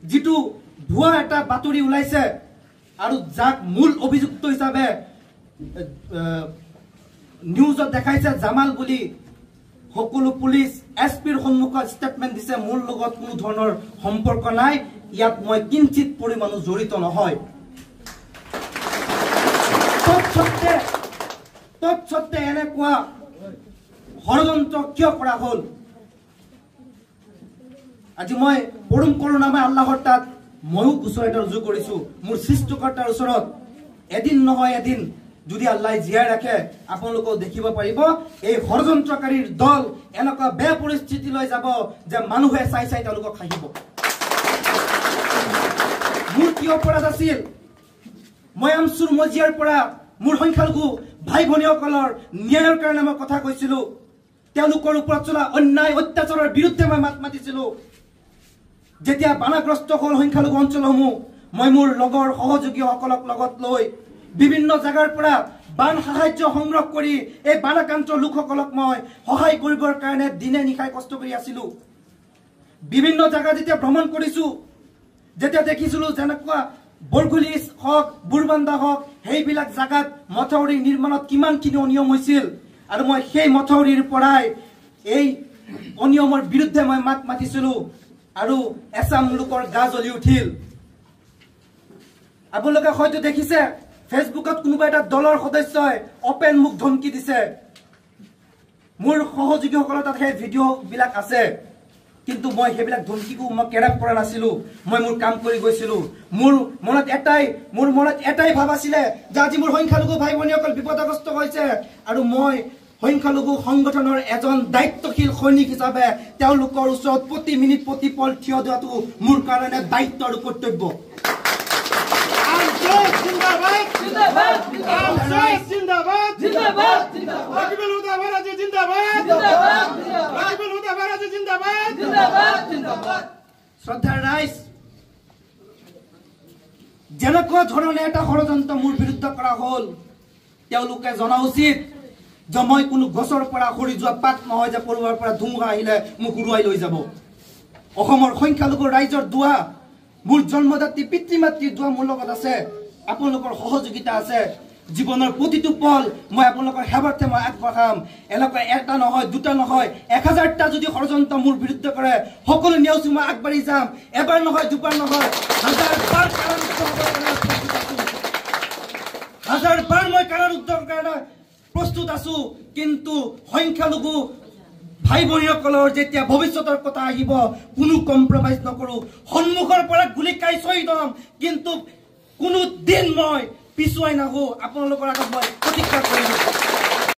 যেটো ভুয়া এটা বাতৰি ওলাইছে আৰু যাক মূল অভিযুক্ত হিচাপে নিউজত দেখাইছে জামাল বুলি সকলো পুলিশ এসপিৰ সন্মুখত ষ্টেটমেন্ট দিছে মোৰ লগত কোনো ধৰণৰ সম্পৰ্ক নাই ইয়াত মই কিঞ্চিত পৰিমাণো জড়িত নহয় তৎসত্ত্বে এনেকুৱা ষড়যন্ত্ৰ কিয় কৰা হ'ল আজি মই পৰম কৰুণাময় আল্লাহৰ তাত ময়ো গোচৰ এটা ৰুজু কৰিছো মোৰ সৃষ্টিকৰ্তাৰ ওচৰত এদিন নহয় এদিন যদি আল্লাহ জীয়াই ৰাখে আপোনালোকে দেখিব পাৰিব এই ষড়যন্ত্ৰকাৰীৰ দল এনেকুৱা বেয়া পৰিস্থিতিলৈ যাব যে মানুহে চাই চাই তেওঁলোকক খাহিব মোৰ কি অপৰাধ আছিল মই আমচুৰ মজিয়াৰ পৰা মোৰ সংখ্যালঘু ভাই ভনীসকলৰ ন্যায়ৰ কাৰণে মই কথা কৈছিলো তেওঁলোকৰ ওপৰত চলা অন্যায় অত্যাচাৰৰ বিৰুদ্ধে মই মাত মাতিছিলো যেতিয়া বানাগ্ৰস্ত হ'ল সংখ্যালঘু অঞ্চলসমূহ মই মোৰ লগৰ সহযোগীসকলক লগত লৈ বিভিন্ন জায়গাৰ পৰা বান সাহায্য সংগ্ৰহ কৰি এই বানাক্ৰান্ত লোকসকলক মই সহায় কৰিবৰ কাৰণে দিনে নিশাই কষ্ট কৰি আছিলো বিভিন্ন জায়গা যেতিয়া ভ্ৰমণ কৰিছো যেতিয়া দেখিছিলো যেনেকুৱা বৰগুলি হওক বুৰবান্দা হওক সেইবিলাক জাগাত মথাউৰি নিৰ্মাণত কিমানখিনি অনিয়ম হৈছিল আৰু মই সেই মথাউৰিৰ পৰাই এই অনিয়মৰ বিৰুদ্ধে মই মাত মাতিছিলো আৰু এছাম লোকৰ গা জ্বলি উঠিল আপোনালোকে হয়তো দেখিছে ফেসবুকত কোনোবা এটা দলৰ সদস্যই ওপেন মুখ ধমকি দিছে মোৰ সহযোগীসকলৰ তাত সেই ভিডিঅ' বিলাক আছে কিন্তু মই সেইবিলাক ধমকিকো মই কেৰাপ কৰা নাছিলো মই মোৰ কাম কৰি গৈছিলো মোৰ মনত এটাই ভাব আছিলে যে আজি মোৰ সংখ্যালঘু ভাই ভনীসকল বিপদগ্ৰস্ত হৈছে আৰু মই সংখ্যালঘু সংগঠনৰ এজন দায়িত্বশীল সৈনিক হিচাপে তেওঁলোকৰ ওচৰত প্ৰতি মিনিট প্ৰতি পল থিয় দিয়াটো মোৰ কাৰণে দায়িত্ব আৰু কৰ্তব্য শ্ৰদ্ধাৰ ৰাইজ যেনেকুৱা ধৰণে এটা ষড়যন্ত্ৰ মোৰ বিৰুদ্ধে কৰা হ'ল তেওঁলোকে জনা উচিত যে মই কোনো গছৰ পৰা সৰি যোৱা পাত নহয় যে পৰুৱাৰ পৰা ধুমুহা আহিলে মোক উৰুৱাই লৈ যাব অসমৰ সংখ্যালঘু ৰাইজৰ দুৱা মোৰ জন্মদাত্ৰী পিতৃ মাতৃৰ দুৱা মোৰ লগত আছে আপোনালোকৰ সহযোগিতা আছে জীৱনৰ প্ৰতিটো পল মই আপোনালোকৰ সেৱাৰ্থে মই আগবঢ়াম এনেকুৱা এটা নহয় দুটা নহয় 1000টা যদি ষড়যন্ত্ৰ মোৰ বিৰুদ্ধে কৰে সকলো নেওচি মই আগবাঢ়ি যাম এবাৰ নহয় দুবাৰ নহয় হাজাৰ বাৰ মই কাৰাৰুদ্ধৰ কাৰণে প্ৰস্তুত আছো কিন্তু সংখ্যালঘু ভাই ভনীসকলৰ যেতিয়া ভৱিষ্যতৰ কথা আহিব কোনো কম্প্ৰমাইজ নকৰো সন্মুখৰ পৰা গুলি খাই শ্বহীদ হ'ম কিন্তু কোনো দিন মই পিছুৱাই নাহো আপোনালোকৰ আগত মই প্ৰতিজ্ঞা কৰিছো